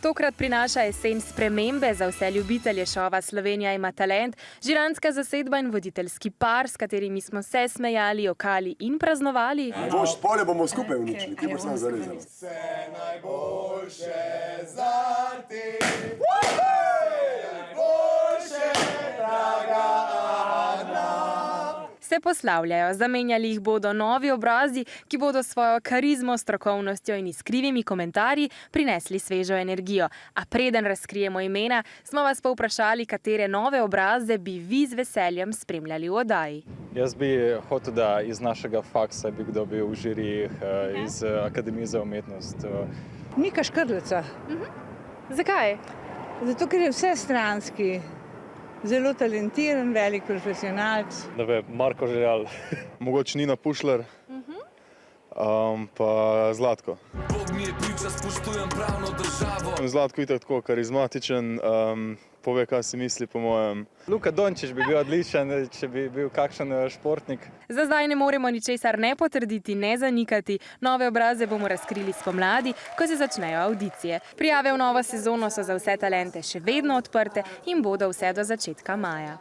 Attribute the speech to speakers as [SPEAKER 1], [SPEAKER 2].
[SPEAKER 1] Tokrat prinaša jesen spremembe za vse ljubitelje šova Slovenija ima talent, žiranska zasedba in voditeljski par, s katerimi smo se smejali, jokali in praznovali.
[SPEAKER 2] Boš, polje bomo skupaj uničili, ti boš sam zarezal.
[SPEAKER 3] Vse najboljše za te.
[SPEAKER 1] Se poslavljajo, zamenjali jih bodo novi obrazi, ki bodo svojo karizmo, strokovnostjo in iskrivimi komentarji prinesli svežo energijo. A preden razkrijemo imena, smo vas pa vprašali, katere nove obraze bi vi z veseljem spremljali v oddaji.
[SPEAKER 4] Jaz bi hotel, da iz našega faksa bi kdo bil v žirijih iz Akademije za umetnost.
[SPEAKER 5] Nika Škrleca.
[SPEAKER 1] Zakaj?
[SPEAKER 5] Zato, ker je vsestranski, zelo talentiran, velik profesionalc.
[SPEAKER 4] Ne vem, Marko Žerjal.
[SPEAKER 6] Mogoče Nina Pušlar, pa Zlatko.
[SPEAKER 3] Bog mi je priča, spoštujem pravno državo.
[SPEAKER 6] Zlatko je tako karizmatičen, pove, kaj si misli po mojem.
[SPEAKER 4] Luka Dončić bi bil odličen, če bi bil kakšen športnik.
[SPEAKER 1] Za zdaj ne moremo ničesar ne potrditi, ne zanikati. Nove obraze bomo razkrili spomladi, ko se začnejo avdicije. Prijave v novo sezono so za vse talente še vedno odprte in bodo vse do začetka maja.